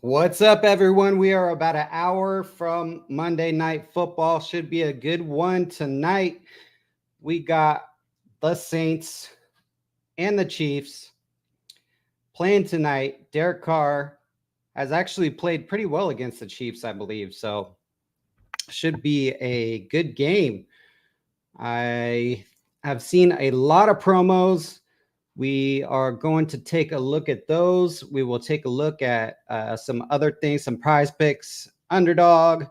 What's up, everyone? We are about an hour from Monday Night Football. Should be a good one tonight. We got the Saints and the Chiefs playing tonight. Derek Carr has actually played pretty well against the Chiefs, I believe. So, should be a good game. I have seen a lot of promos. We are going to take a look at those. We will take a look at some other things, some prize picks, underdog.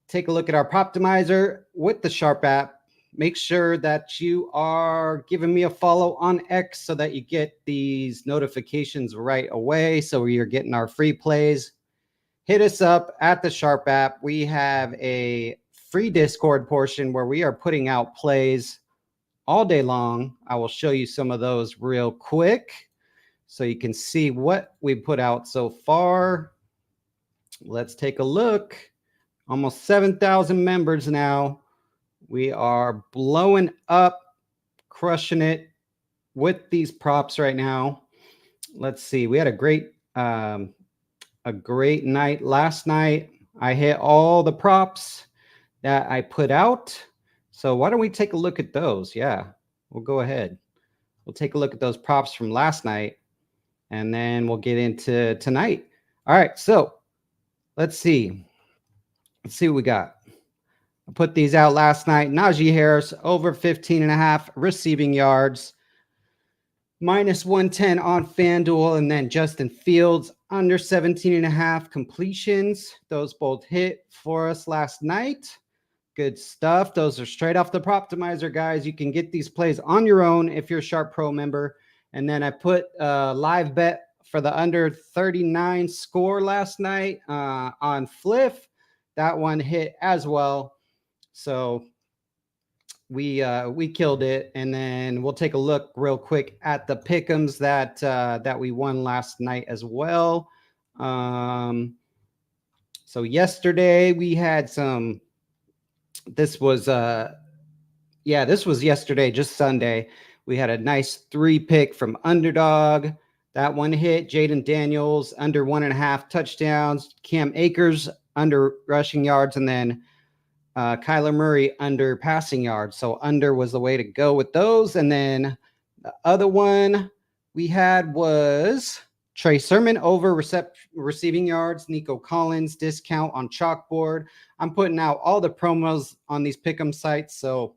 Take a look at our Proptimizer with the Sharp app. Make sure that you are giving me a follow on X so that you get these notifications right away. So you're getting our free plays. Hit us up at the Sharp app. We have a free Discord portion where we are putting out plays all day long. I will show you some of those real quick so you can see what we put out so far. Let's take a look. Almost 7,000 members now. We are blowing up, crushing it with these props right now. Let's see. We had a great night last night. I hit all the props that I put out. So why don't we take a look at those? Yeah, we'll go ahead. We'll take a look at those props from last night, and then we'll get into tonight. All right, so let's see. Let's see what we got. I put these out last night. Najee Harris over 15.5 receiving yards, minus 110 on FanDuel, and then Justin Fields under 17.5 completions. Those both hit for us last night. Good stuff. Those are straight off the Proptimizer, guys. You can get these plays on your own if you're a Sharp Pro member. And then I put a live bet for the under 39 score last night on Fliff. That one hit as well. So we killed it. And then we'll take a look real quick at the pick'ems that we won last night as well. So yesterday we had some. This was yesterday, just Sunday. We had a nice 3-pick from Underdog. That one hit. Jaden Daniels under 1.5 touchdowns. Cam Akers under rushing yards, and then Kyler Murray under passing yards. So under was the way to go with those. And then the other one we had was Trey Sermon over receiving yards. Nico Collins discount on Chalkboard. I'm putting out all the promos on these pick'em sites. So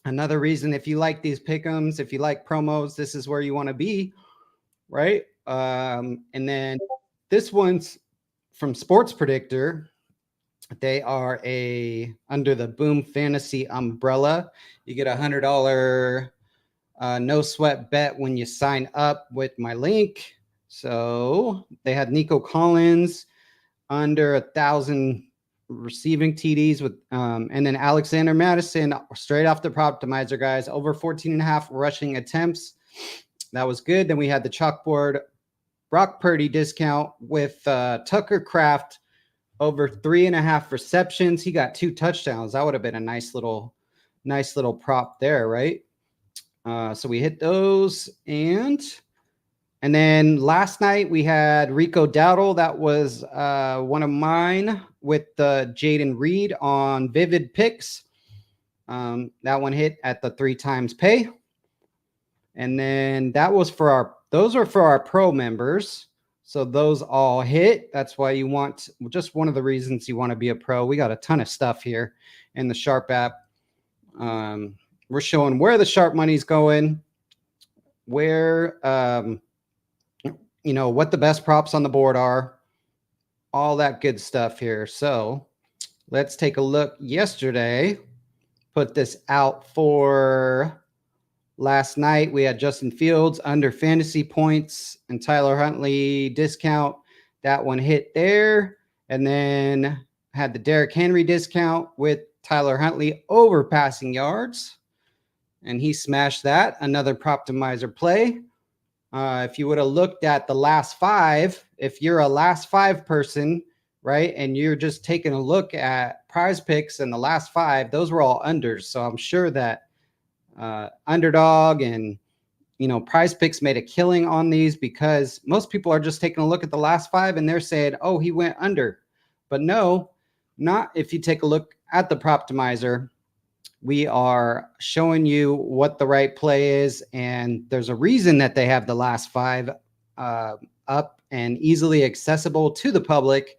another reason, if you like these pick'ems, if you like promos, this is where you want to be, right? And then this one's from Sports Predictor. They are under the Boom Fantasy umbrella. You get $100 no sweat bet when you sign up with my link. So they had Nico Collins under 1,000 receiving TDs with, and then Alexander Madison straight off the Proptimizer, guys, over 14.5 rushing attempts. That was good. Then we had the Chalkboard Brock Purdy discount with Tucker Kraft over 3.5 receptions. He got 2 touchdowns. That would have been a nice little prop there, right? So we hit those. And then last night we had Rico Dowdle. That was one of mine with Jaden Reed on Vivid Picks. That one hit at the 3 times pay. And then those are for our pro members. So those all hit. That's why you want, just one of the reasons you want to be a pro. We got a ton of stuff here in the Sharp app. We're showing where the Sharp money's going, where, what the best props on the board are, all that good stuff here. So let's take a look. Yesterday, put this out for last night. We had Justin Fields under fantasy points and Tyler Huntley discount. That one hit there. And then had the Derrick Henry discount with Tyler Huntley over passing yards. And he smashed that. Another Proptimizer play. If you would have looked at the last 5, if you're a last 5 person, right, and you're just taking a look at prize picks in the last 5, those were all unders. So I'm sure that Underdog and Prize Picks made a killing on these because most people are just taking a look at the last 5 and they're saying, oh, he went under. But no, not if you take a look at the Proptimizer. We are showing you what the right play is, and there's a reason that they have the last 5 up and easily accessible to the public,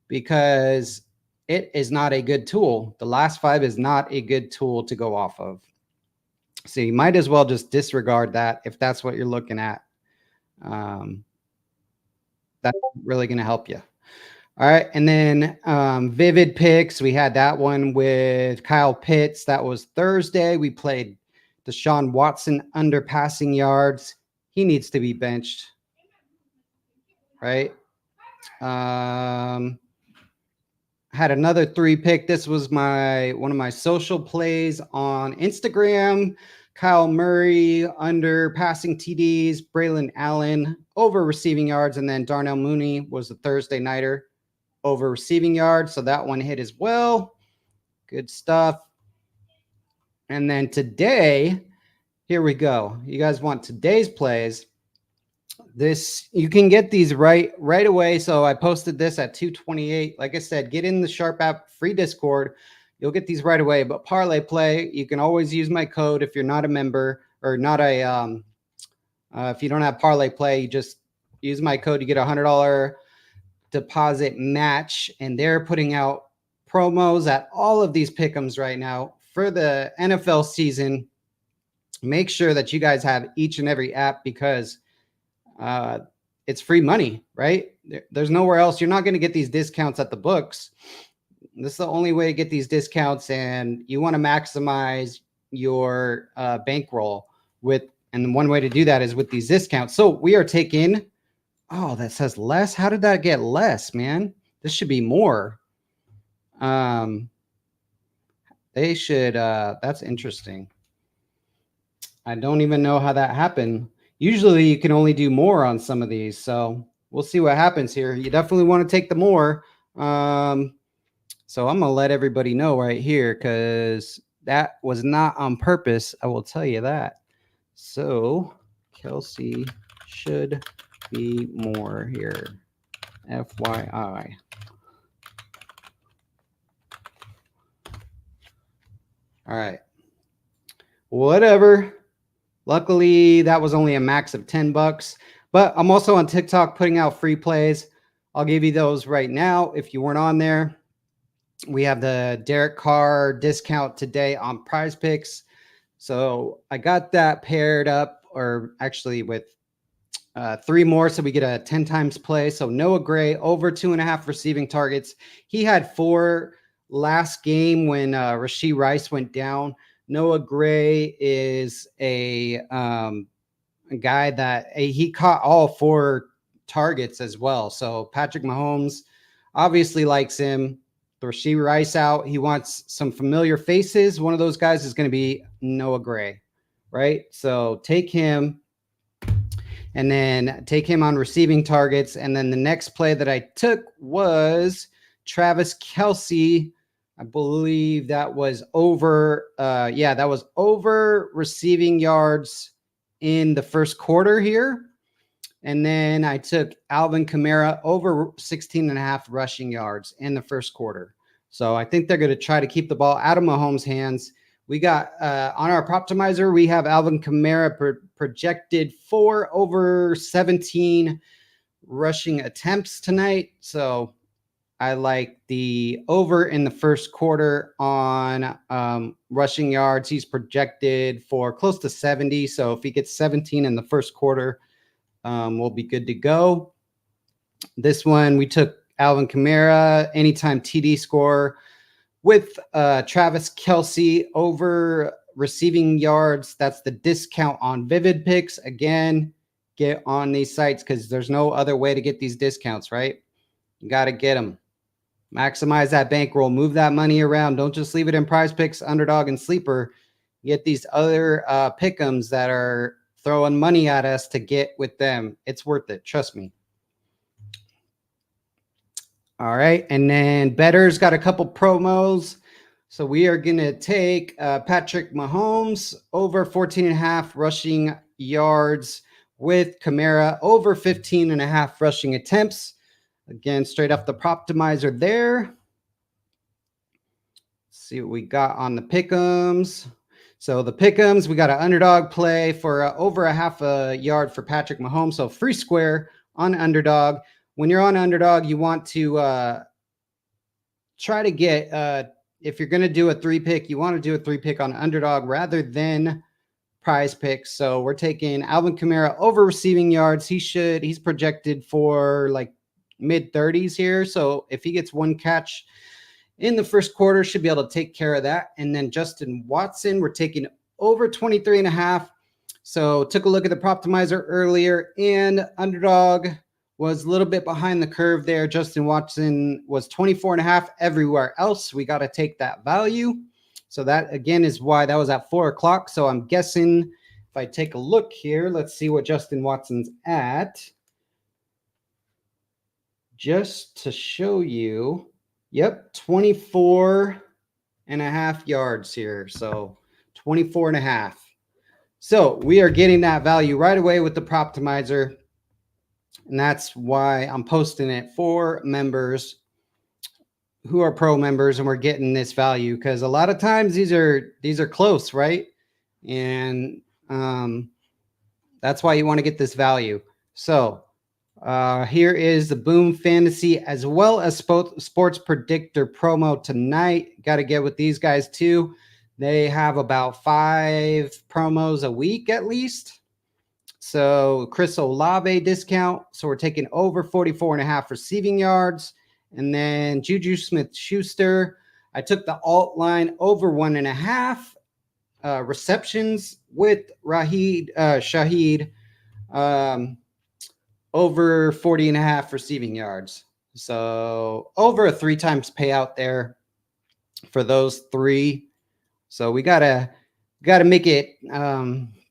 because it is not a good tool. The last 5 is not a good tool to go off of. So you might as well just disregard that if that's what you're looking at. That's really going to help you. All right. And then Vivid Picks, we had that one with Kyle Pitts. That was Thursday. We played Deshaun Watson under passing yards. He needs to be benched. Right. Had another 3 pick. This was one of my social plays on Instagram. Kyle Murray under passing TDs, Braylon Allen over receiving yards, and then Darnell Mooney was the Thursday nighter over receiving yards. So that one hit as well. Good stuff. And then today, here we go. You guys want today's plays. You can get these right away. So I posted this at 2:28. Like I said, get in the Sharp app, free Discord. You'll get these right away. But parlay play, you can always use my code if you're not a member or not if you don't have parlay play, you just use my code. You get $100 deposit match, and they're putting out promos at all of these pick'ems right now for the NFL season. Make sure that you guys have each and every app, because it's free money, right? There's nowhere else. You're not going to get these discounts at the books. This is the only way to get these discounts, and you want to maximize your bankroll and one way to do that is with these discounts. So we are taking, oh, that says less. How did that get less, man? This should be more. They should, that's interesting. I don't even know how that happened. Usually you can only do more on some of these. So we'll see what happens here. You definitely want to take the more. So I'm going to let everybody know right here, because that was not on purpose. I will tell you that. So Kelsey should be more here. FYI. All right. Whatever. Luckily, that was only a max of $10, but I'm also on TikTok putting out free plays. I'll give you those right now. If you weren't on there, we have the Derek Carr discount today on Prize Picks. So I got that paired up, or actually with 3 more. So we get a 10 times play. So Noah Gray over 2.5 receiving targets. He had 4 last game when Rashee Rice went down. Noah Gray is a guy that he caught all 4 targets as well. So Patrick Mahomes obviously likes him. Rashee Rice out. He wants some familiar faces. One of those guys is going to be Noah Gray, right? So take him, and then take him on receiving targets. And then the next play that I took was Travis Kelce. I believe that was over. That was over receiving yards in the first quarter here. And then I took Alvin Kamara over 16.5 rushing yards in the first quarter. So I think they're going to try to keep the ball out of Mahomes' hands. We got on our Proptimizer, we have Alvin Kamara projected for over 17 rushing attempts tonight. So I like the over in the first quarter on rushing yards. He's projected for close to 70. So if he gets 17 in the first quarter, we'll be good to go. This one, we took Alvin Kamara, anytime TD score with Travis Kelce over receiving yards. That's the discount on Vivid Picks. Again, get on these sites because there's no other way to get these discounts, right? You got to get them. Maximize that bankroll. Move that money around. Don't just leave it in Prize Picks, Underdog, and Sleeper. Get these other pick'ems that are throwing money at us to get with them. It's worth it. Trust me. All right. And then Better's got a couple promos. So we are going to take Patrick Mahomes over 14.5 rushing yards with Kamara, over 15.5 rushing attempts. Again, straight off the Proptimizer there. Let's see what we got on the pick'ems. So the pick'ems, we got an underdog play for over a half a yard for Patrick Mahomes. So free square on underdog. When you're on underdog, you want to try to get, if you're going to do a 3-pick, you want to do a 3-pick on underdog rather than prize picks. So we're taking Alvin Kamara over receiving yards. He's projected for like mid 30s here. So if he gets one catch in the first quarter, should be able to take care of that. And then Justin Watson, we're taking over 23.5. So took a look at the Proptimizer earlier, and underdog was a little bit behind the curve there. Justin Watson was 24.5 everywhere else. We got to take that value. So that, again, is why that was at 4 o'clock. So I'm guessing if I take a look here, let's see what Justin Watson's at. Just to show you, yep, 24.5 yards here. So 24.5. So we are getting that value right away with the Proptimizer. And that's why I'm posting it for members who are pro members, and we're getting this value because a lot of times these are close, right? And that's why you want to get this value. So here is the Boom Fantasy as well as Sports Predictor promo tonight. Got to get with these guys too. They have about 5 promos a week at least. So Chris Olave discount. So we're taking over 44.5 receiving yards. And then Juju Smith-Schuster. I took the alt line over 1.5 receptions with Shaheed over 40.5 receiving yards. So over a 3 times payout there for those 3. So we gotta make it.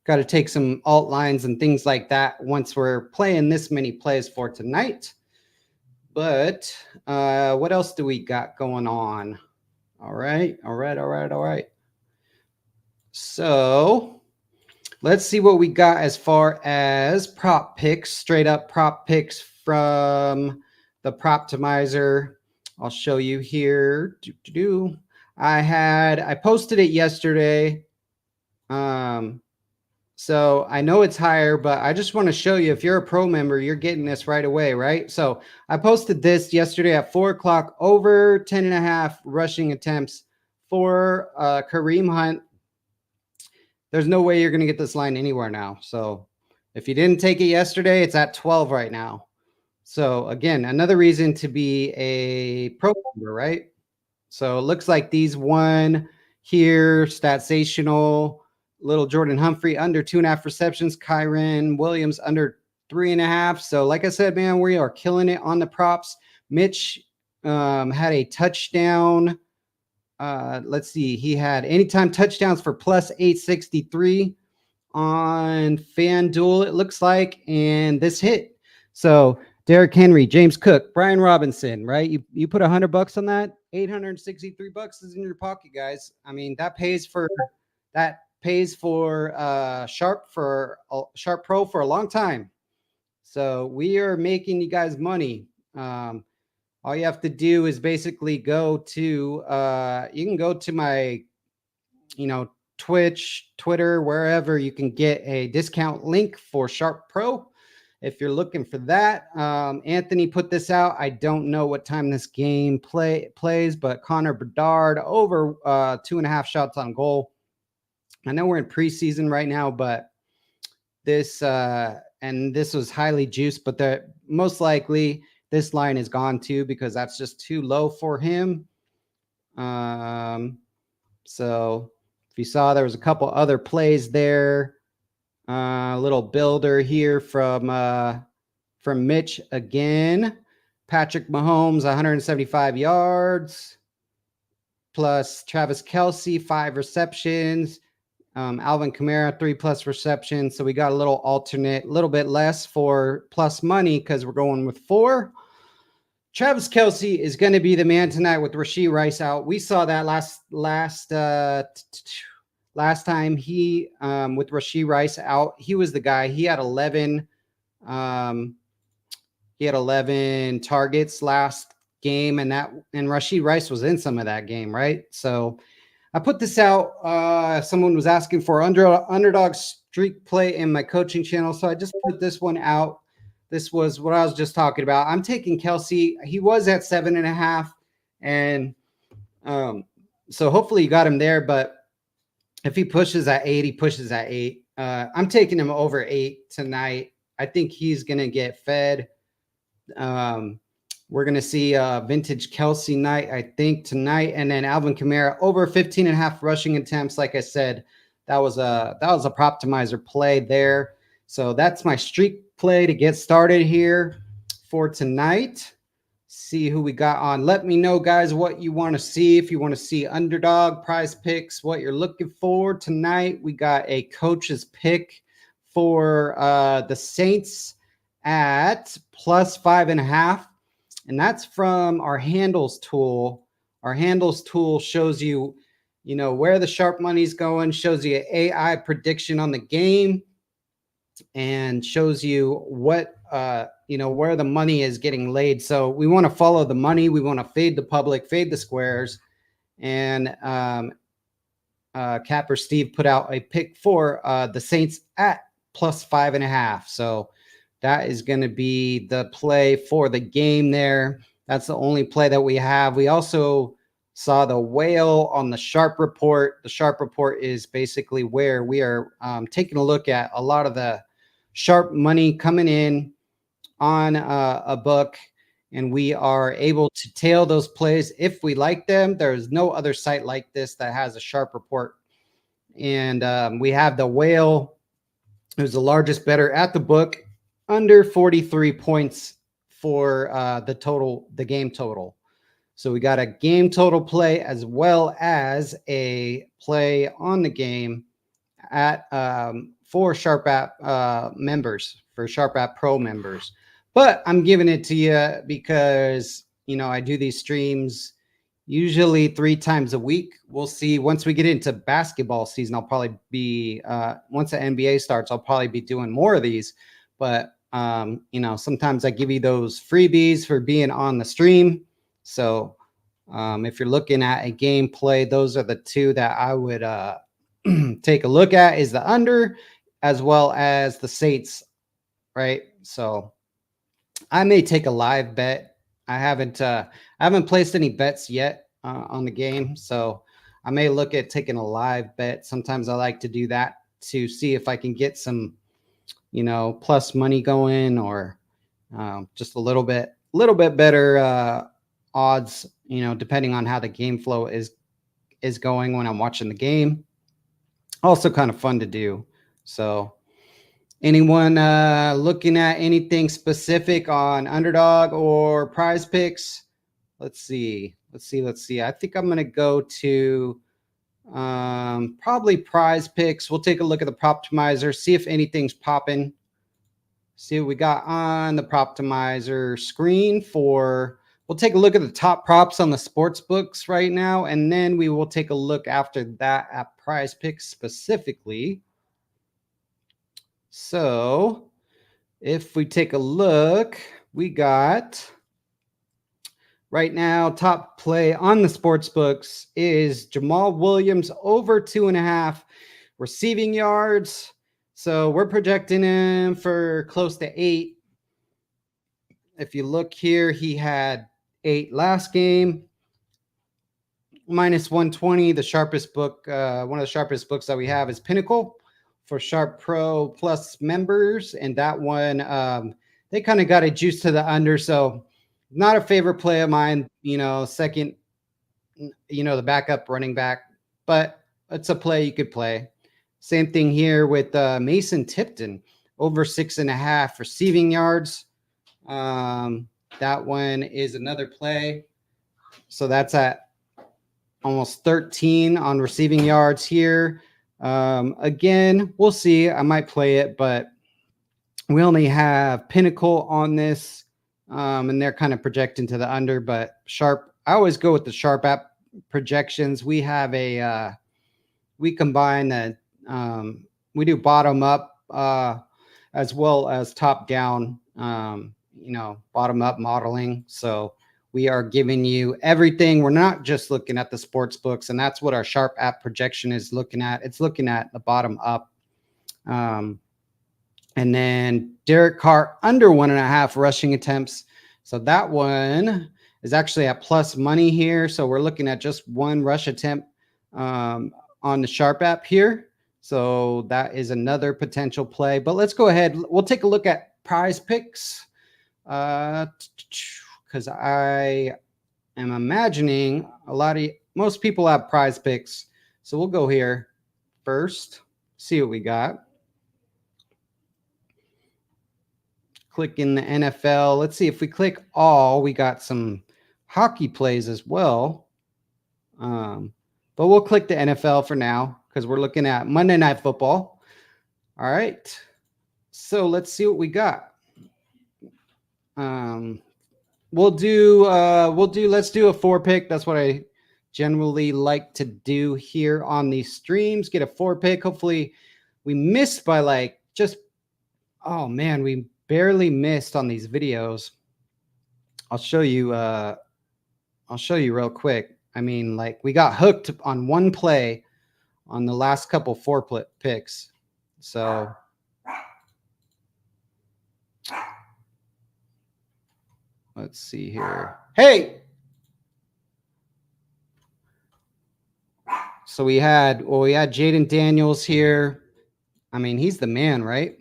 Got to take some alt lines and things like that once we're playing this many plays for tonight. But what else do we got going on? All right. So let's see what we got as far as prop picks, straight up prop picks from the Proptimizer. I'll show you here. I posted it yesterday. So I know it's higher, but I just want to show you, if you're a pro member, you're getting this right away, right? So I posted this yesterday at 4 o'clock, over 10.5 rushing attempts for Kareem Hunt. There's no way you're going to get this line anywhere now. So if you didn't take it yesterday, it's at 12 right now. So again, another reason to be a pro member, right? So it looks like these won here, Statsational. Little Jordan Humphrey under 2.5 receptions. Kyren Williams under 3.5. So like I said, man, we are killing it on the props. Mitch had a touchdown. Let's see. He had anytime touchdowns for plus 863 on FanDuel, it looks like. And this hit. So Derrick Henry, James Cook, Brian Robinson, right? You put $100 on that, $863 is in your pocket, guys. I mean, that pays for Sharp Pro for a long time. So we are making you guys money. All you have to do is basically go to you can go to my Twitch, Twitter, wherever you can get a discount link for Sharp Pro if you're looking for that. Anthony put this out. I don't know what time this game plays, but Connor Bedard over 2.5 shots on goal. I know we're in preseason right now, but this was highly juiced, but most likely this line is gone too because that's just too low for him. So if you saw, there was a couple other plays there. A little builder here from Mitch again. Patrick Mahomes, 175 yards, plus Travis Kelce, 5 receptions. Alvin Kamara, 3+ receptions. So we got a little alternate, a little bit less for plus money because we're going with 4. Travis Kelce is going to be the man tonight with Rashee Rice out. We saw that last last time he with Rashee Rice out, he was the guy. He had 11. He had 11 targets last game, and Rashee Rice was in some of that game, right? So I put this out. Someone was asking for underdog streak play in my coaching channel, so I just put this one out. This was what I was just talking about. I'm taking Kelsey. He was at 7.5, and so hopefully you got him there. But if he pushes at 8, he pushes at 8. I'm taking him over 8 tonight. I think he's going to get fed. We're going to see a vintage Kelsey night, I think, tonight. And then Alvin Kamara over 15.5 rushing attempts. Like I said, that was a Proptimizer play there. So that's my streak play to get started here for tonight. See who we got on. Let me know, guys, what you want to see. If you want to see underdog, prize picks, what you're looking for tonight. We got a coach's pick for the Saints at plus 5.5. And that's from our handles tool. Our handles tool shows you, where the sharp money's going, shows you AI prediction on the game, and shows you what, where the money is getting laid. So we want to follow the money. We want to fade the public, fade the squares. And Capper Steve put out a pick for the Saints at plus 5.5. So that is going to be the play for the game there. That's the only play that we have. We also saw the whale on the Sharp Report. The Sharp Report is basically where we are taking a look at a lot of the sharp money coming in on a book, and we are able to tail those plays if we like them. There's no other site like this that has a Sharp Report. And we have the whale, who's the largest bettor at the book, under 43 points for the game total. So we got a game total play as well as a play on the game at for Sharp App members, for Sharp App Pro members. But I'm giving it to you because, I do these streams usually 3 times a week. We'll see once we get into basketball season. I'll probably be once the NBA starts, I'll probably be doing more of these. But sometimes I give you those freebies for being on the stream. So if you're looking at a gameplay, those are the 2 that I would take a look at, is the under as well as the Saints, right? So I may take a live bet. I haven't placed any bets yet on the game, so I may look at taking a live bet. Sometimes I like to do that to see if I can get some plus money going, or just a little bit better odds, depending on how the game flow is going when I'm watching the game. Also kind of fun to do. So anyone looking at anything specific on underdog or prize picks? Let's see. I think I'm going to go to probably prize picks. We'll take a look at the Proptimizer, see if anything's popping. See what we got on the Proptimizer screen we'll take a look at the top props on the sports books right now, and then we will take a look after that at prize picks specifically. So if we take a look, we got right now, top play on the sports books is Jamal Williams over 2.5 receiving yards. So we're projecting him for close to 8. If you look here, he had 8 last game. Minus 120. The sharpest book, one of the sharpest books that we have is Pinnacle for Sharp Pro Plus members. And that one, they kind of got a juice to the under. So not a favorite play of mine, second, the backup running back, but it's a play you could play. Same thing here with Mason Tipton, over 6.5 receiving yards. That one is another play. So that's at almost 13 on receiving yards here. Again, we'll see. I might play it, but we only have Pinnacle on this. And they're kind of projecting to the under, but Sharp, I always go with the Sharp app projections. We have a we combine the we do bottom up as well as top down, bottom up modeling. So we are giving you everything. We're not just looking at the sports books, and that's what our Sharp app projection is looking at. It's looking at the bottom up. And then Derek Carr under 1.5 rushing attempts. So that one is actually at plus money here. So we're looking at just one rush attempt on the Sharp app here. So that is another potential play. But let's go ahead. We'll take a look at Prize Picks because I am imagining most people have Prize Picks. So we'll go here first, see what we got. Click in the NFL. Let's see if we click all, we got some hockey plays as well. But we'll click the NFL for now because we're looking at Monday Night Football. All right. So let's see what we got. Let's do a 4-pick. That's what I generally like to do here on these streams. Get a 4-pick. Hopefully we missed by we barely missed on these videos. I'll show you real quick. I mean, we got hooked on one play on the last couple 4 picks. So let's see here. Hey. So we had Jaden Daniels here. I mean, he's the man, right?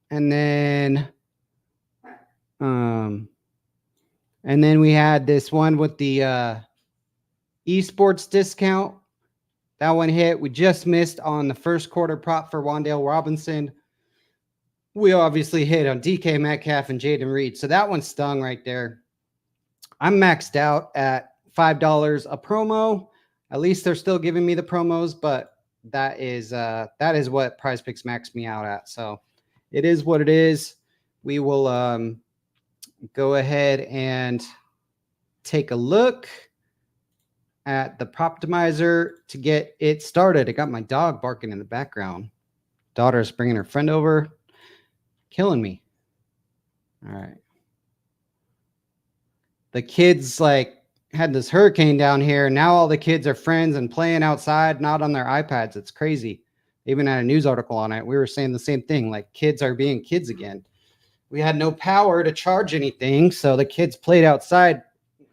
And then we had this one with the esports discount. That one hit. We just missed on the first quarter prop for Wan'Dale Robinson. We obviously hit on DK Metcalf and Jaden Reed. So that one stung right there. I'm maxed out at $5 a promo. At least they're still giving me the promos, but that is what Prize Picks maxed me out at. So it is what it is. We will go ahead and take a look at the Proptimizer to get it started. I got my dog barking in the background. Daughter's bringing her friend over. Killing me. All right. The kids had this hurricane down here. Now all the kids are friends and playing outside, not on their iPads. It's crazy. They even had a news article on it. We were saying the same thing, kids are being kids again. We had no power to charge anything, so the kids played outside.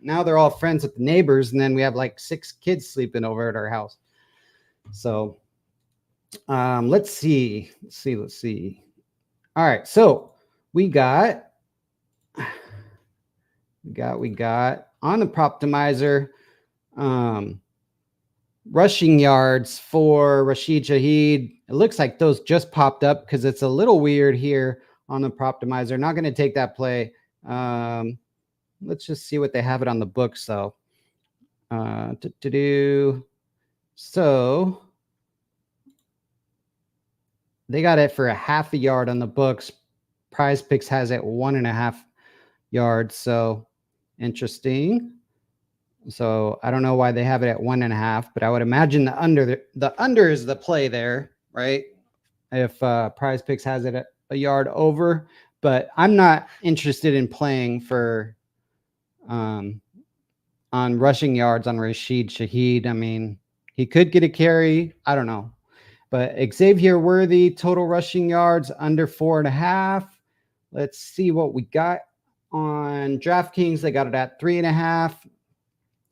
Now they're all friends with the neighbors, and then we have 6 kids sleeping over at our house. So let's see. All right, so we got on the Proptimizer rushing yards for Rashid Shaheed. It looks like those just popped up because it's a little weird here on the Proptimizer. Not going to take that play. Let's just see what they have it on the books, though. So they got it for a half a yard on the books. Prize Picks has it 1.5 yards. So interesting. So I don't know why they have it at 1.5, but I would imagine the under is the play there, right? If Prize Picks has it at a yard over, but I'm not interested in playing for on rushing yards on Rashid Shaheed. I mean, he could get a carry. I don't know. But Xavier Worthy, total rushing yards under 4.5. Let's see what we got on DraftKings. They got it at 3.5.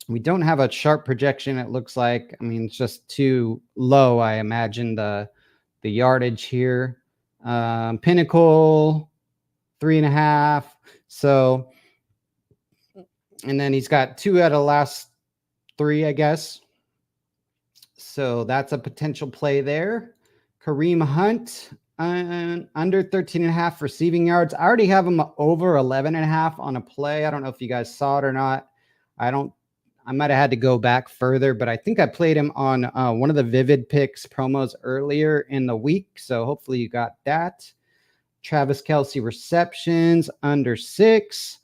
We don't have a sharp projection, it looks like. I mean, it's just too low, I imagine, the yardage here. Pinnacle, 3.5. So, and then he's got 2 out of the last 3, I guess. So that's a potential play there. Kareem Hunt, under 13.5 receiving yards. I already have him over 11.5 on a play. I don't know if you guys saw it or not. I might have had to go back further, but I think I played him on one of the Vivid Picks promos earlier in the week. So hopefully you got that. Travis Kelce receptions under 6.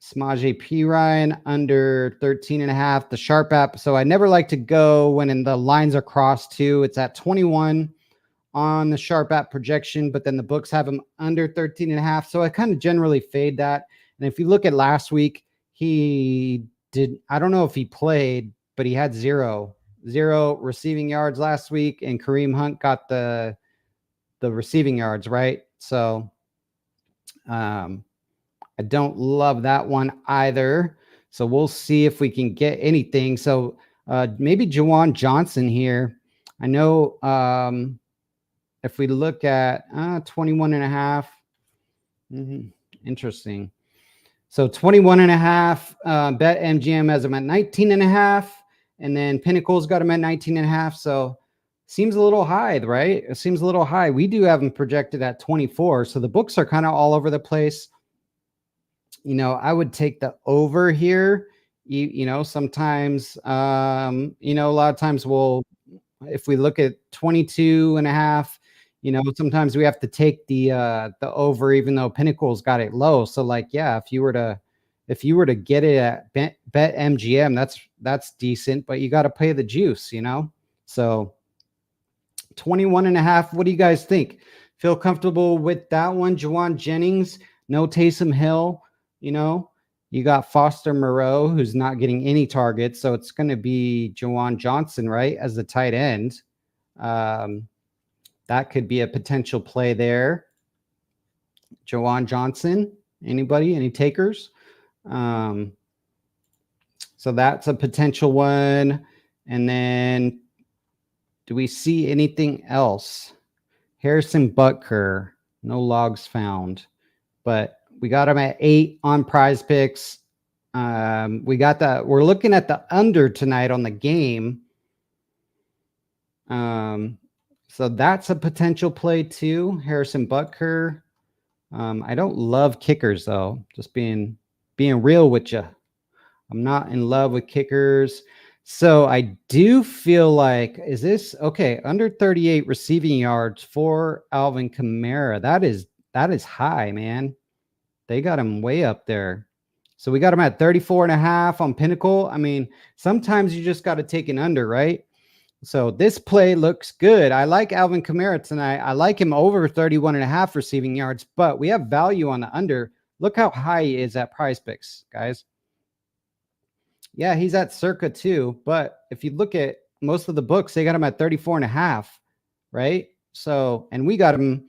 Samaje Perine under 13.5. The Sharp app. So I never like to go when the lines are crossed too. It's at 21 on the Sharp app projection, but then the books have him under 13.5. So I kind of generally fade that. And if you look at last week, he did, I don't know if he played, but he had zero receiving yards last week, and Kareem Hunt got the receiving yards, right? So I don't love that one either. So we'll see if we can get anything. So maybe Juwan Johnson here. I know if we look at 21.5, interesting. So 21.5, bet MGM has him at 19.5, and then Pinnacle's got him at 19.5. So seems a little high, right? It seems a little high. We do have him projected at 24. So the books are kind of all over the place. You know, I would take the over here. You know, sometimes, you know, a lot of times if we look at 22.5, you know, sometimes we have to take the over, even though Pinnacle's got it low. So like, yeah, if you were to get it at bet MGM, that's decent, but you got to pay the juice, you know? So 21.5. What do you guys think? Feel comfortable with that one? Juwan Jennings, no Taysom Hill, you know, you got Foster Moreau, who's not getting any targets. So it's going to be Juwan Johnson, right, as the tight end. That could be a potential play there. Juwan Johnson, anybody, any takers? So that's a potential one. And then do we see anything else? Harrison Butker, no logs found, but we got him at 8 on Prize Picks. We got that. We're looking at the under tonight on the game. So that's a potential play too. Harrison Butker. I don't love kickers though. Just being real with you. I'm not in love with kickers. So I do feel like, is this okay? Under 38 receiving yards for Alvin Kamara. That is high, man. They got him way up there. So we got him at 34.5 on Pinnacle. I mean, sometimes you just got to take an under, right? So this play looks good. I like Alvin Kamara tonight. I like him over 31.5 receiving yards, but we have value on the under. Look how high he is at Prize Picks, guys. Yeah, he's at circa 2, but if you look at most of the books, they got him at 34.5, right? So, and we got him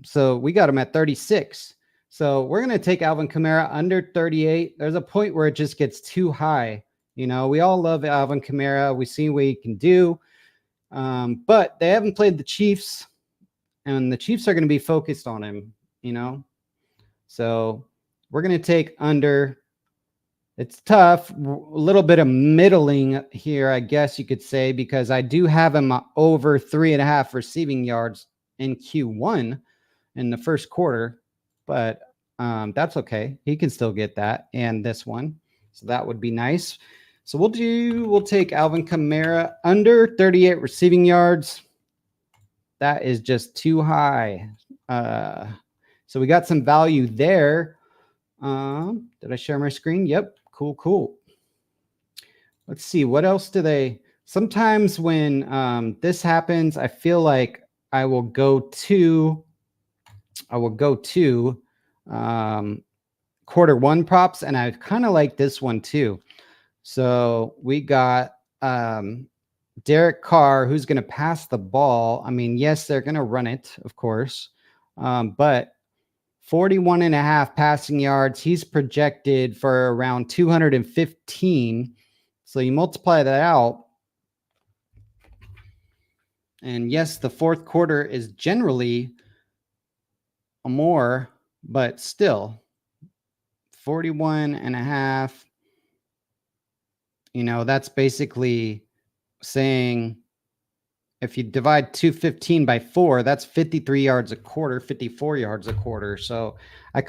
at 36. So we're going to take Alvin Kamara under 38. There's a point where it just gets too high. You know, we all love Alvin Kamara. We see what he can do. But they haven't played the Chiefs, and the Chiefs are going to be focused on him, you know. So we're going to take under. It's tough, a little bit of middling here, I guess you could say, because I do have him over 3.5 receiving yards in Q1 in the first quarter, but that's okay. He can still get that and this one. So that would be nice. So we'll take Alvin Kamara under 38 receiving yards. That is just too high. So we got some value there. Did I share my screen? Yep. Cool. Let's see. What else do they... Sometimes when this happens, I feel like I will go to quarter one props, and I kind of like this one too. So we got Derek Carr, who's going to pass the ball. I mean, yes, they're going to run it, of course, but 41.5 passing yards. He's projected for around 215. So you multiply that out. And yes, the fourth quarter is generally more, but still 41.5. You know, that's basically saying if you divide 215 by 4, that's 53 yards a quarter, 54 yards a quarter. So I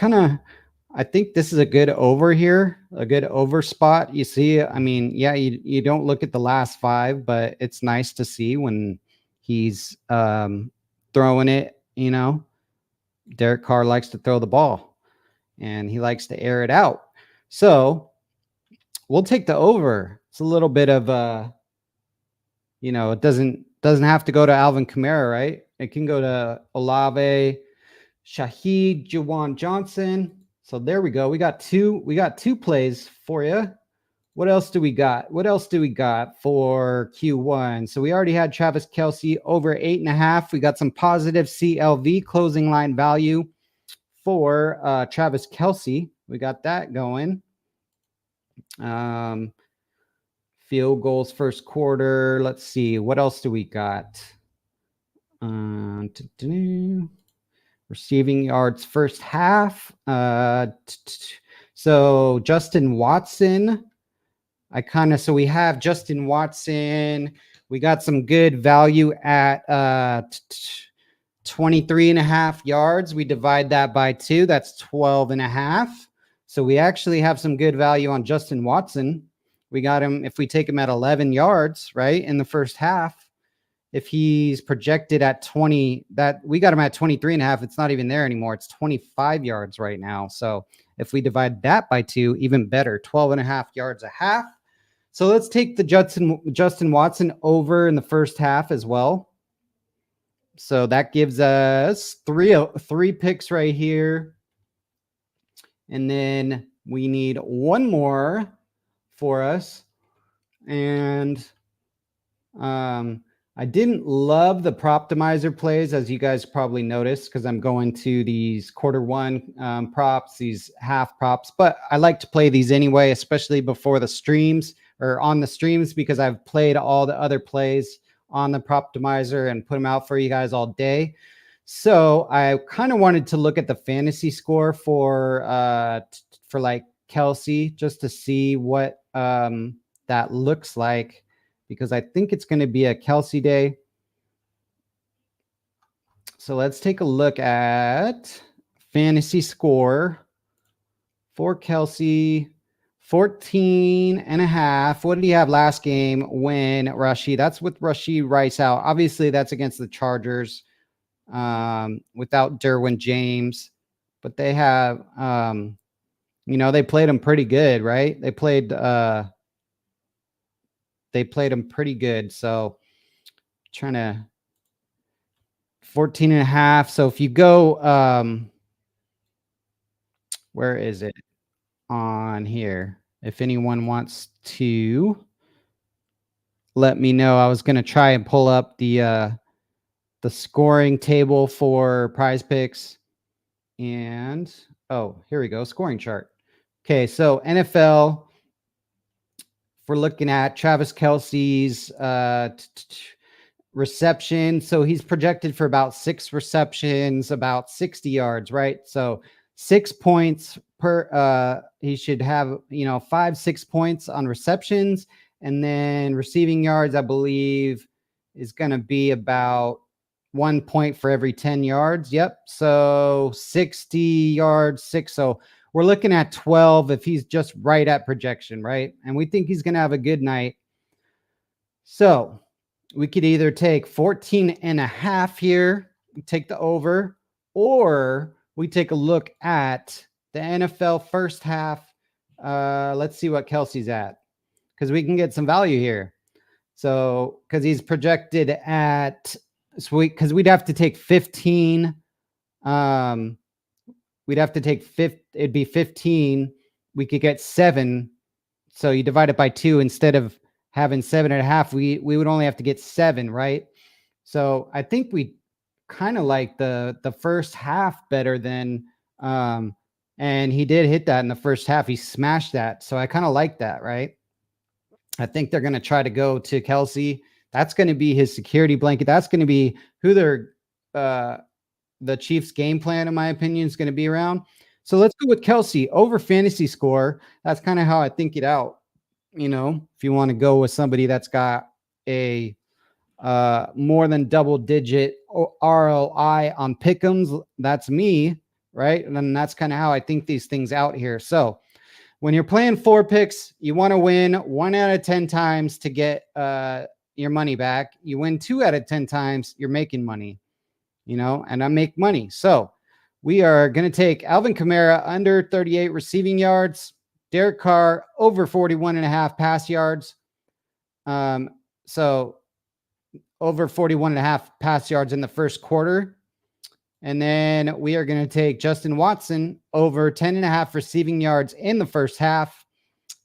think this is a good over here, a good over spot. You see, I mean, yeah, you don't look at the last 5, but it's nice to see when he's throwing it, you know. Derek Carr likes to throw the ball, and he likes to air it out. So we'll take the over. It's a little bit of it doesn't have to go to Alvin Kamara, right? It can go to Olave, Shaheed, Jawan Johnson. So there we go. We got two plays for you. What else do we got? What else do we got for Q1? So we already had Travis Kelce over 8.5. We got some positive CLV closing line value for Travis Kelce. We got that going. Field goals first quarter. Let's see. What else do we got? Receiving yards first half. So Justin Watson. So we have Justin Watson. We got some good value at 23.5 yards. We divide that by 2. That's 12.5. So we actually have some good value on Justin Watson. We got him, if we take him at 11 yards, right, in the first half, if he's projected at 20, that we got him at 23.5, it's not even there anymore. It's 25 yards right now. So if we divide that by 2, even better, 12.5 yards a half. So let's take the Justin Watson over in the first half as well. So that gives us three picks right here. And then we need one more for us. And I didn't love the Proptimizer plays, as you guys probably noticed, because I'm going to these quarter one props, these half props. But I like to play these anyway, especially before the streams or on the streams, because I've played all the other plays on the Proptimizer and put them out for you guys all day. So I kind of wanted to look at the fantasy score for like Kelce, just to see what that looks like, because I think it's going to be a Kelce day. So let's take a look at fantasy score for Kelce. 14.5. What did he have last game when Rashid? That's with Rashid Rice out. Obviously, that's against the Chargers without Derwin James. But they have, they played him pretty good, right? They played him pretty good. So trying to 14.5. So if you go, where is it on here? If anyone wants to let me know, I was going to try and pull up the scoring table for Prize Picks. And, here we go, scoring chart. Okay, so NFL, if we're looking at Travis Kelce's reception. So he's projected for about 6 receptions, about 60 yards, right? So 6 points per, he should have, 5-6 points on receptions. And then receiving yards, I believe, is going to be about 1 point for every 10 yards. Yep. So 60 yards, 6. So we're looking at 12 if he's just right at projection, right? And we think he's going to have a good night. So we could either take 14.5 here, take the over, or we take a look at the NFL first half. Let's see what Kelce's at, because we can get some value here. So, because he's projected at, because we'd have to take 15. We'd have to take it'd be 15. We could get 7. So you divide it by 2 instead of having 7.5. We would only have to get 7, right? So I think we kind of like the first half better than and he did hit that in the first half. He smashed that. So I kind of like that, right? I think they're going to try to go to Kelce. That's going to be his security blanket. That's going to be who they're the Chiefs' game plan, in my opinion, is going to be around. So let's go with Kelce over fantasy score. That's kind of how I think it out. If you want to go with somebody that's got a more than double-digit ROI on pick'ems, that's me, right? And then that's kind of how I think these things out here. So when you're playing 4 picks, you want to win 1 out of 10 times to get your money back. You win 2 out of 10 times, you're making money, and I make money. So we are going to take Alvin Kamara under 38 receiving yards. Derek Carr over 41.5 pass yards. So over 41.5 pass yards in the first quarter. And then we are going to take Justin Watson over 10.5 receiving yards in the first half.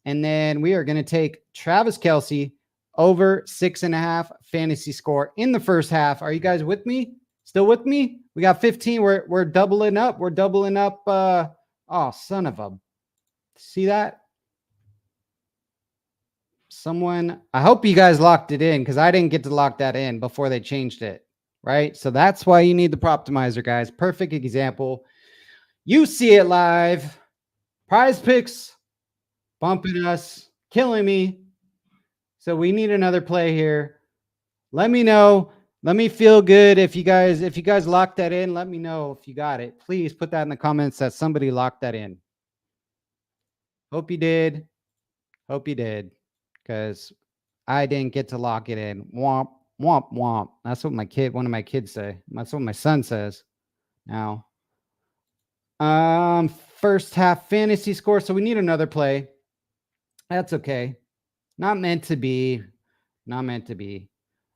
And then we are going to take Travis Kelce over 6.5 fantasy score in the first half. Are you guys with me? Still with me? We got 15. We're doubling up. We're doubling up. Oh, son of a. See that? Someone, I hope you guys locked it in because I didn't get to lock that in before they changed it. Right? So that's why you need the Proptimizer, guys. Perfect example. You see it live. Prize picks bumping us, killing me. So we need another play here. Let me know. Let me feel good. If you guys locked that in, let me know if you got it. Please put that in the comments that somebody locked that in. Hope you did. Hope you did. Because I didn't get to lock it in. Womp, womp, womp. That's what one of my kids say. That's what my son says now. First half fantasy score. So we need another play. That's okay. Not meant to be. Not meant to be.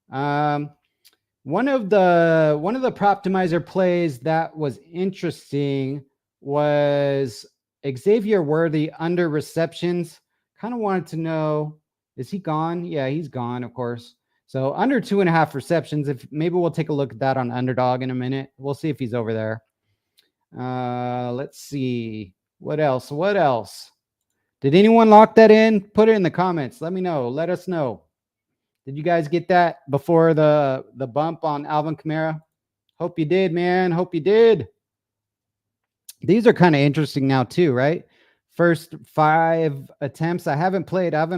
One of the Proptimizer plays that was interesting was Xavier Worthy under receptions. Kind of wanted to know, is he gone? Yeah, he's gone, of course. So under 2.5 receptions. If maybe we'll take a look at that on Underdog in a minute. We'll see if he's over there. Let's see. What else? What else? Did anyone lock that in? Put it in the comments. Let me know. Let us know. Did you guys get that before the bump on Alvin Kamara? Hope you did, man. Hope you did. These are kind of interesting now too, right? First 5 attempts. I haven't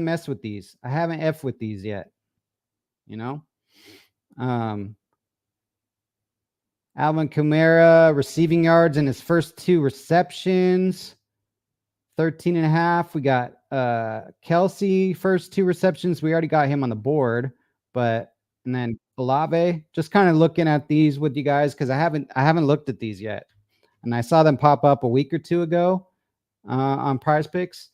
messed with these. I haven't F with these yet. You know? Alvin Kamara receiving yards in his first 2 receptions. 13.5. We got Kelce first 2 receptions. We already got him on the board, and then Olave. Just kind of looking at these with you guys because I haven't looked at these yet, and I saw them pop up a week or 2 ago on Prize Picks.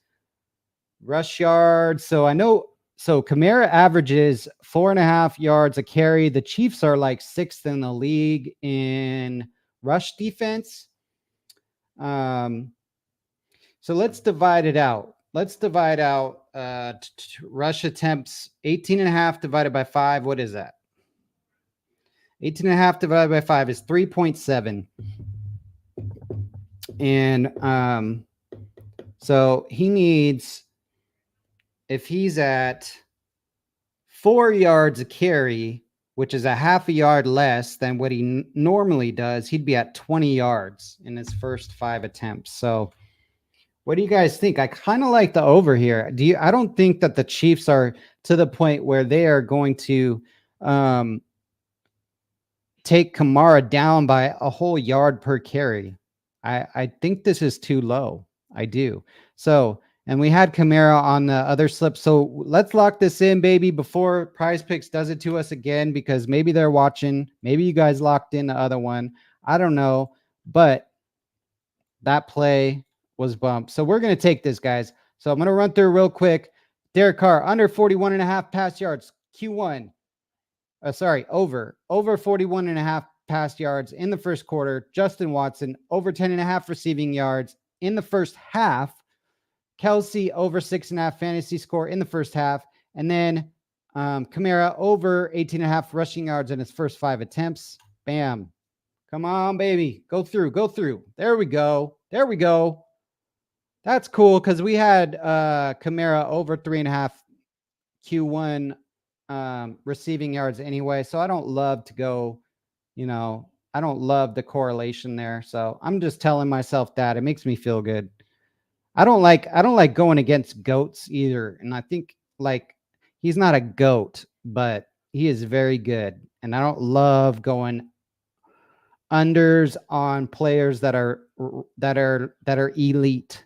Rush yards. So I know. So Kamara averages 4.5 yards a carry. The Chiefs are like 6th in the league in rush defense. So let's divide it out. Rush attempts 18.5 divided by 5. What is that? 18.5 divided by 5 is 3.7. And so he needs, if he's at 4 yards a carry, which is a half a yard less than what he normally does, he'd be at 20 yards in his first 5 attempts. So what do you guys think? I kind of like the over here. I don't think that the Chiefs are to the point where they are going to take Kamara down by a whole yard per carry. I think this is too low. I do. So, and we had Kamara on the other slip. So let's lock this in, baby, before Prize Picks does it to us again, because maybe they're watching. Maybe you guys locked in the other one. I don't know. But that play was bumped. So we're going to take this, guys. So I'm going to run through real quick. Derek Carr, under 41.5 pass yards. Q1. Over 41.5 pass yards in the first quarter. Justin Watson, over 10.5 receiving yards in the first half. Kelce, over 6.5 fantasy score in the first half. And then Kamara, over 18.5 rushing yards in his first 5 attempts. Bam. Come on, baby. Go through. There we go. That's cool because we had Kamara over 3.5 Q1 receiving yards anyway. So I don't love to go, I don't love the correlation there. So I'm just telling myself that it makes me feel good. I don't like going against goats either. And I think he's not a goat, but he is very good. And I don't love going unders on players that are elite.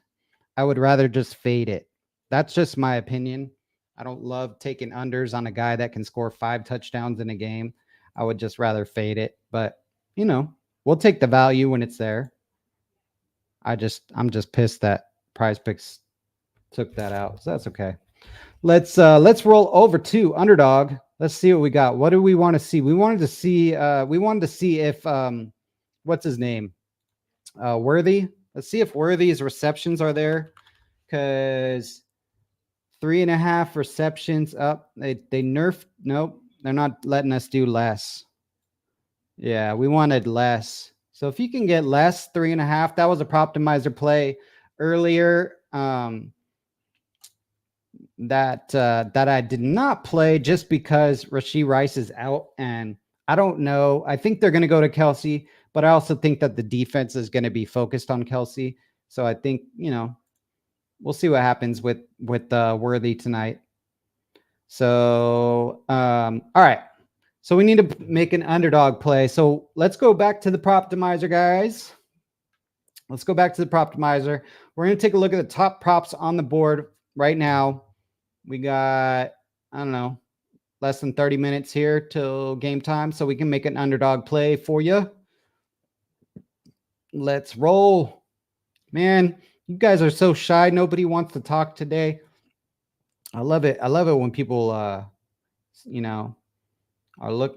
I would rather just fade it. That's just my opinion. I don't love taking unders on a guy that can score 5 touchdowns in a game. I would just rather fade it, but we'll take the value when it's there. I'm just pissed that Prize Picks took that out. So that's okay. Let's roll over to underdog. Let's see what we got. What do we want to see? We wanted to see if what's his name? Worthy. Let's see if Worthy's receptions are there. Because 3.5 receptions up. They nerfed. Nope. They're not letting us do less. Yeah, we wanted less. So if you can get less, 3.5, that was a Proptimizer play earlier. That I did not play just because Rashee Rice is out, and I don't know. I think they're going to go to Kelsey, but I also think that the defense is going to be focused on Kelsey. So I think we'll see what happens with Worthy tonight. So all right. So we need to make an underdog play. So let's go back to the Proptimizer, guys. Let's go back to the Proptimizer. We're going to take a look at the top props on the board right now. We got, I don't know, less than 30 minutes here till game time, so we can make an underdog play for you. Let's roll. Man, you guys are so shy. Nobody wants to talk today. I love it. I love it when people,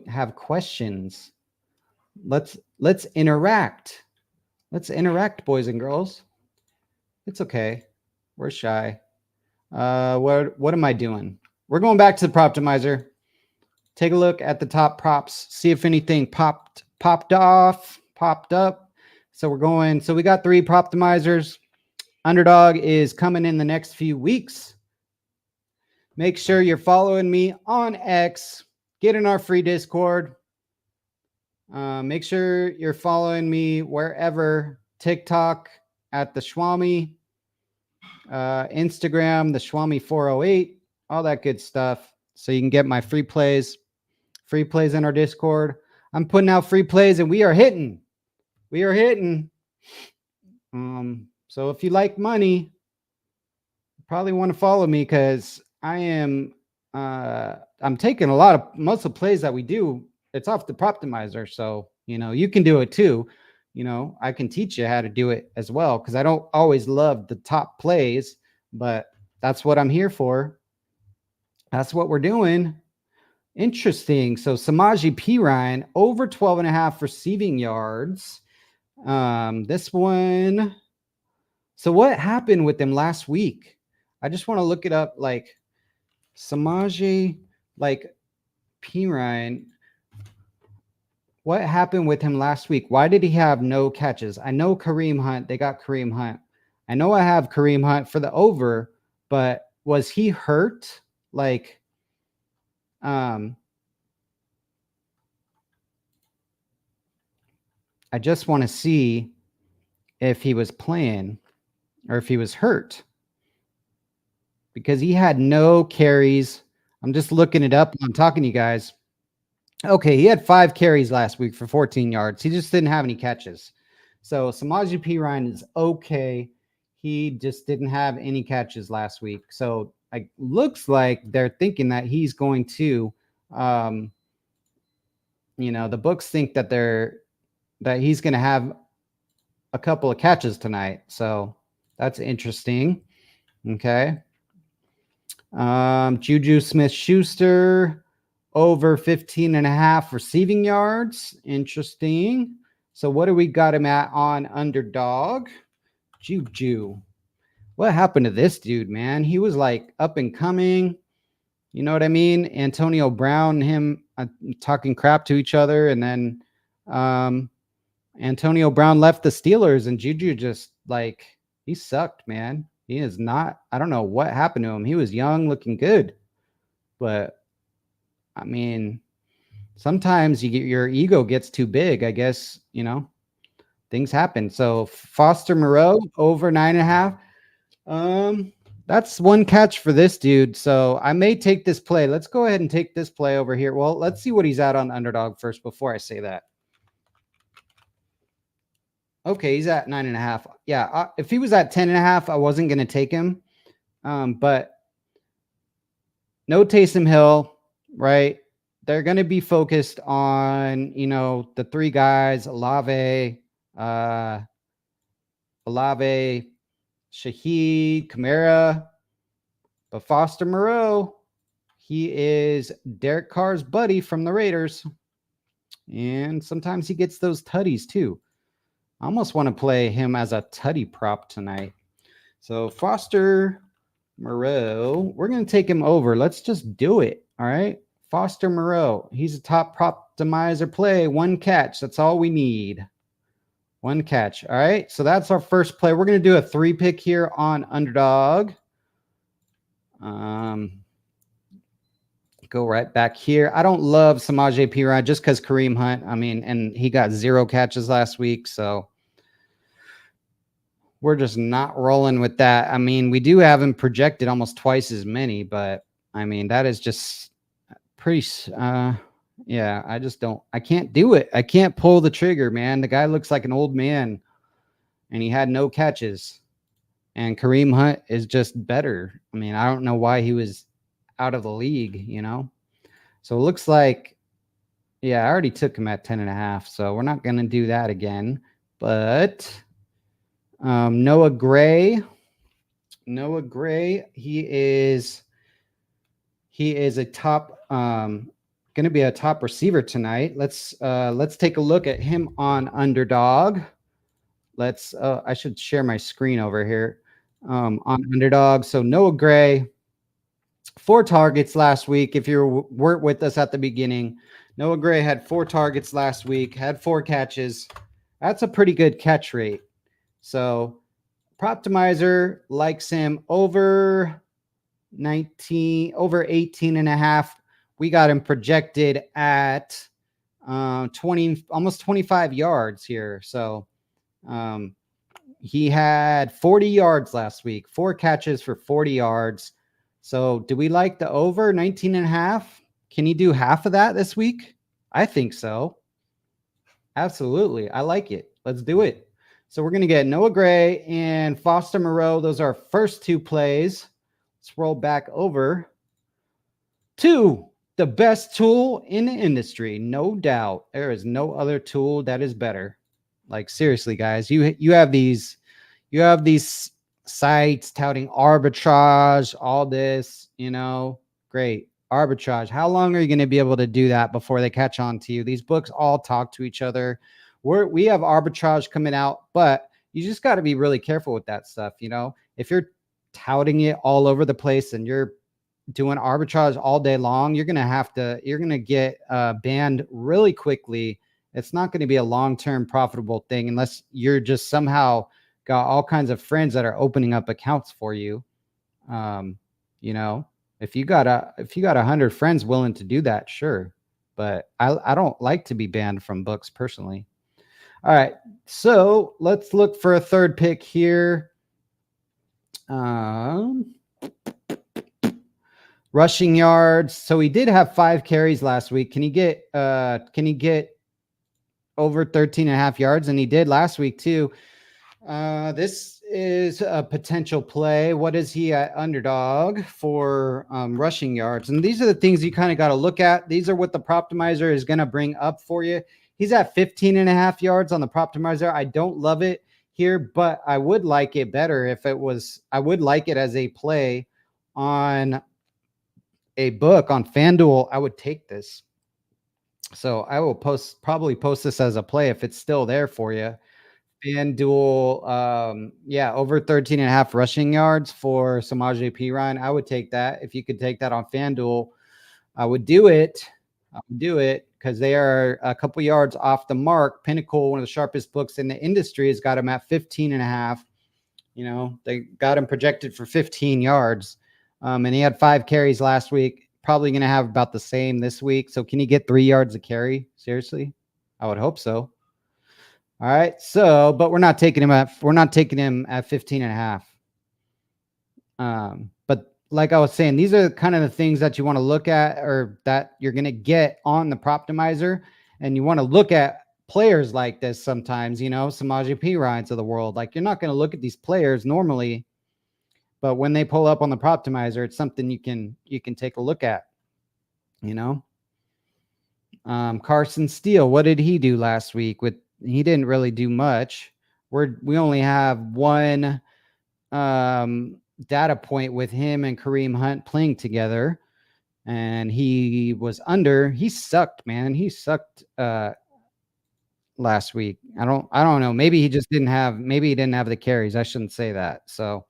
have questions. Let's interact. Let's interact, boys and girls. It's okay. We're shy. What am I doing? We're going back to the Proptimizer. Take a look at the top props. See if anything popped up. So we're going. So we got 3 Proptimizers. Underdog is coming in the next few weeks. Make sure you're following me on X. Get in our free Discord. Make sure you're following me wherever. TikTok at the Schwami. Instagram, the Schwami 408. All that good stuff. So you can get my free plays. Free plays in our Discord. I'm putting out free plays and we are hitting. So if you like money, you probably want to follow me because I'm taking most of the plays that we do. It's off the Proptimizer. So, you can do it too. I can teach you how to do it as well because I don't always love the top plays, but that's what I'm here for. That's what we're doing. Interesting. So Samaje Perine over 12.5 receiving yards. This one. So what happened with him last week? I just want to look it up. Like Samaje, Perine. What happened with him last week? Why did he have no catches? I know Kareem Hunt. They got Kareem Hunt. I know I have Kareem Hunt for the over, but was he hurt? I just want to see if he was playing or if he was hurt because he had no carries. I'm just looking it up. I'm talking to you guys. Okay, he had 5 carries last week for 14 yards. He just didn't have any catches. So Samaje Perine is okay. He just didn't have any catches last week. So it looks like they're thinking that he's going to, the books think that he's going to have a couple of catches tonight. So that's interesting. Okay. Juju Smith-Schuster over 15.5 receiving yards. Interesting. So what do we got him at on underdog? Juju. What happened to this dude, man? He was up and coming. You know what I mean? Antonio Brown and him talking crap to each other. And then Antonio Brown left the Steelers and Juju just he sucked, man. He is not. I don't know what happened to him. He was young, looking good. But, I mean, sometimes your ego gets too big, I guess, things happen. So Foster Moreau over 9.5. That's one catch for this dude. So I may take this play. Let's go ahead and take this play over here. Well, let's see what he's at on underdog first before I say that. Okay, he's at 9.5. Yeah, if he was at 10.5, I wasn't going to take him. But no Taysom Hill, right? They're going to be focused on, the 3 guys, Olave, Shaheed, Kamara. But Foster Moreau, he is Derek Carr's buddy from the Raiders. And sometimes he gets those tutties too. I almost want to play him as a tutty prop tonight. So Foster Moreau, we're going to take him over. Let's just do it. All right. Foster Moreau, he's a top optimizer play. 1 catch. That's all we need. 1 catch. All right. So that's our first play. We're going to do a 3-pick here on underdog. Go right back here. I don't love Samaje Perine just because Kareem Hunt. I mean, and he got 0 catches last week. So we're just not rolling with that. I mean, we do have him projected almost twice as many, but I mean, that is just pretty, yeah, I can't do it. I can't pull the trigger, man. The guy looks like an old man and he had no catches, and Kareem Hunt is just better. I mean, I don't know why he was out of the league, you know? So it looks like, yeah, I already took him at 10.5. So we're not going to do that again, but Noah Gray, he is a top, going to be a top receiver tonight. Let's take a look at him on underdog. I should share my screen over here on underdog. So Noah Gray, 4 targets last week. If you weren't with us at the beginning, Noah Gray had 4 targets last week, had 4 catches. That's a pretty good catch rate. So Proptimizer likes him over 18.5. We got him projected at 20, almost 25 yards here. So he had 40 yards last week, 4 catches for 40 yards. So do we like the over 19.5? Can he do half of that this week? I think so. Absolutely. I like it. Let's do it. So we're going to get Noah Gray and Foster Moreau. Those are our first 2 plays. Let's roll back over to the best tool in the industry. No doubt. There is no other tool that is better. Like, seriously, guys, you have these sites touting arbitrage, all this, you know, great. Arbitrage. How long are you going to be able to do that before they catch on to you? These books all talk to each other. We have arbitrage coming out, but you just got to be really careful with that stuff. You know, if you're touting it all over the place and you're doing arbitrage all day long, you're going to get banned really quickly. It's not going to be a long-term profitable thing unless you're just somehow got all kinds of friends that are opening up accounts for you. You know, if you got 100 friends willing to do that, sure. But I don't like to be banned from books personally. All right, so let's look for a 3rd pick here. Rushing yards. So he did have 5 carries last week. Can he get over 13.5 yards? And he did last week too. This is a potential play. What is he at underdog for rushing yards? And these are the things you kind of got to look at. These are what the Proptimizer is going to bring up for you. He's at 15.5 yards on the Proptimizer. I don't love it here, but I would like it better if it was. I would like it as a play on a book on FanDuel. I would take this. So I will probably post this as a play if it's still there for you. FanDuel, yeah, over 13.5 rushing yards for Samaje Perine. I would take that. If you could take that on FanDuel, I would do it. I would do it because they are a couple yards off the mark. Pinnacle, one of the sharpest books in the industry, has got him at 15.5. You know, they got him projected for 15 yards. And he had 5 carries last week. Probably going to have about the same this week. So can he get 3 yards a carry? Seriously? I would hope so. All right. So, but we're not taking him at 15.5. But like I was saying, these are kind of the things that you want to look at, or that you're going to get on the Proptimizer. And you want to look at players like this sometimes, you know, Samaje Perines of the world. Like, you're not going to look at these players normally, but when they pull up on the Proptimizer, it's something you can take a look at, you know. Carson Steele, what did he do last week? He didn't really do much. We only have one data point with him and Kareem Hunt playing together, and he was under. He sucked, man. He sucked last week. I don't know. Maybe he just didn't have. Maybe he didn't have the carries. I shouldn't say that. So,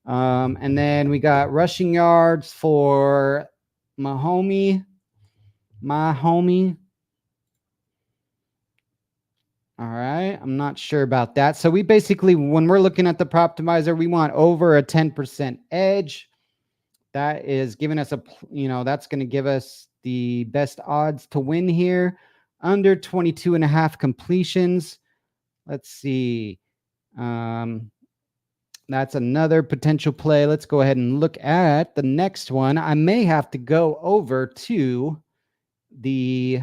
and then we got rushing yards for my homie. All right. I'm not sure about that. So we basically, when we're looking at the Proptimizer, we want over a 10% edge. That is giving us that's going to give us the best odds to win here. Under 22 and a half completions. Let's see. That's another potential play. Let's go ahead and look at the next one. I may have to go over to the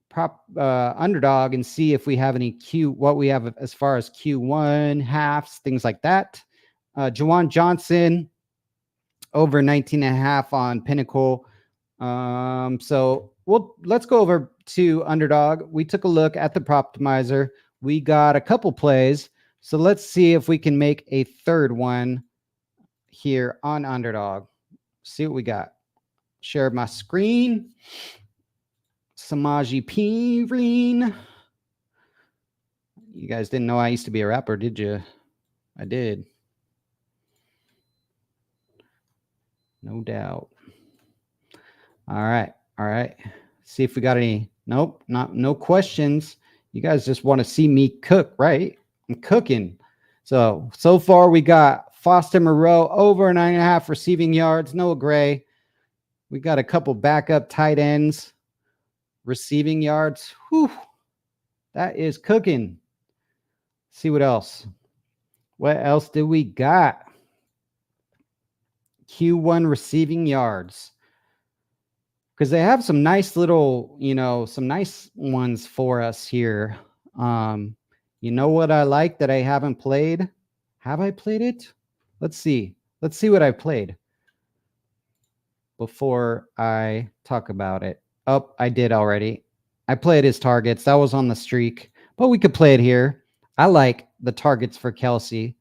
prop underdog and see if we have any what we have as far as Q1 halves, things like that. Juwan Johnson over 19 and a half on Pinnacle. So let's go over to underdog. We took a look at the Proptimizer. We got a couple plays. So let's see if we can make a third one here on underdog. See what we got. Share my screen. Samaji Perine. You guys didn't know I used to be a rapper, did you? I did. No doubt. All right. See if we got any. Nope, no questions. You guys just want to see me cook, right? I'm cooking. So far we got Foster Moreau over 9.5 receiving yards. Noah Gray. We got a couple backup tight ends. Receiving yards. Whew. That is cooking. See what else. What else do we got? Q1 receiving yards. Because they have some nice little, some nice ones for us here. You know what I like that I haven't played? Have I played it? Let's see. Let's see what I played before I talk about it. Oh, I did already. I played his targets. That was on the streak, but we could play it here. I like the targets for Kelsey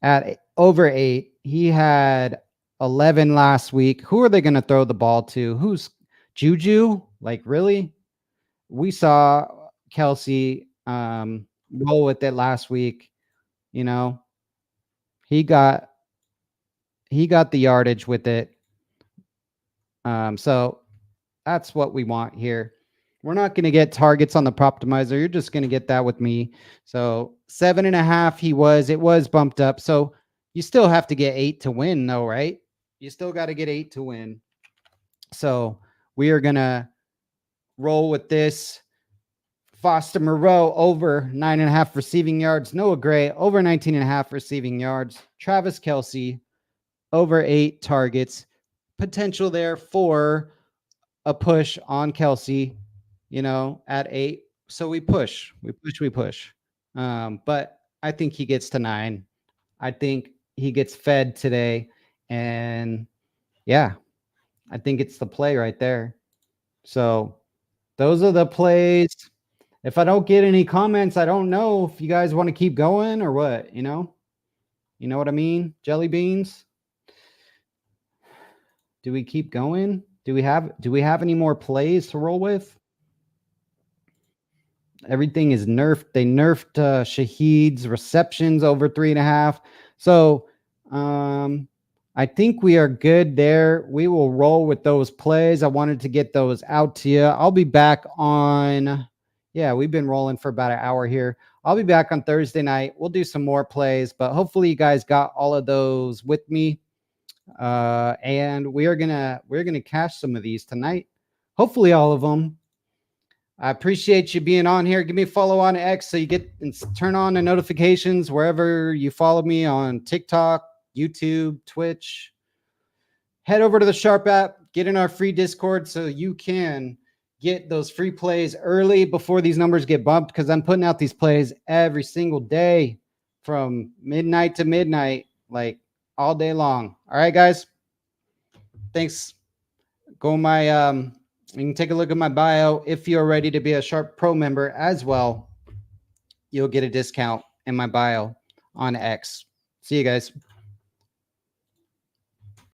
at over 8. He had 11 last week. Who are they going to throw the ball to? Who's Juju? Like, really? We saw Kelsey roll with it last week. He got the yardage with it. So that's what we want here. We're not going to get targets on the Proptimizer. You're just going to get that with me. So 7.5 it was bumped up. So you still have to get 8 to win though, right? You still got to get 8 to win. So we are going to roll with this. Foster Moreau over 9.5 receiving yards. Noah Gray over 19.5 receiving yards. Travis Kelce over 8 targets. Potential there for a push on Kelce, at 8. So we push. But I think he gets to 9. I think he gets fed today. And yeah, I think it's the play right there. So those are the plays. If I don't get any comments, I don't know if you guys want to keep going or what, You know what I mean? Jelly beans. Do we keep going? Do we have any more plays to roll with? Everything is nerfed. They nerfed Shaheed's receptions over 3.5. So I think we are good there. We will roll with those plays. I wanted to get those out to you. I'll be back on. Yeah, we've been rolling for about an hour here. I'll be back on Thursday night. We'll do some more plays, but hopefully you guys got all of those with me. And we're gonna cash some of these tonight. Hopefully all of them. I appreciate you being on here. Give me a follow on X so you get and turn on the notifications wherever you follow me on TikTok, YouTube, Twitch. Head over to the Sharp app, get in our free Discord so you can get those free plays early before these numbers get bumped, because I'm putting out these plays every single day from midnight to midnight, like all day long. All right, guys. Thanks. Go you can take a look at my bio. If you're ready to be a Sharp Pro member as well, you'll get a discount in my bio on X. See you guys.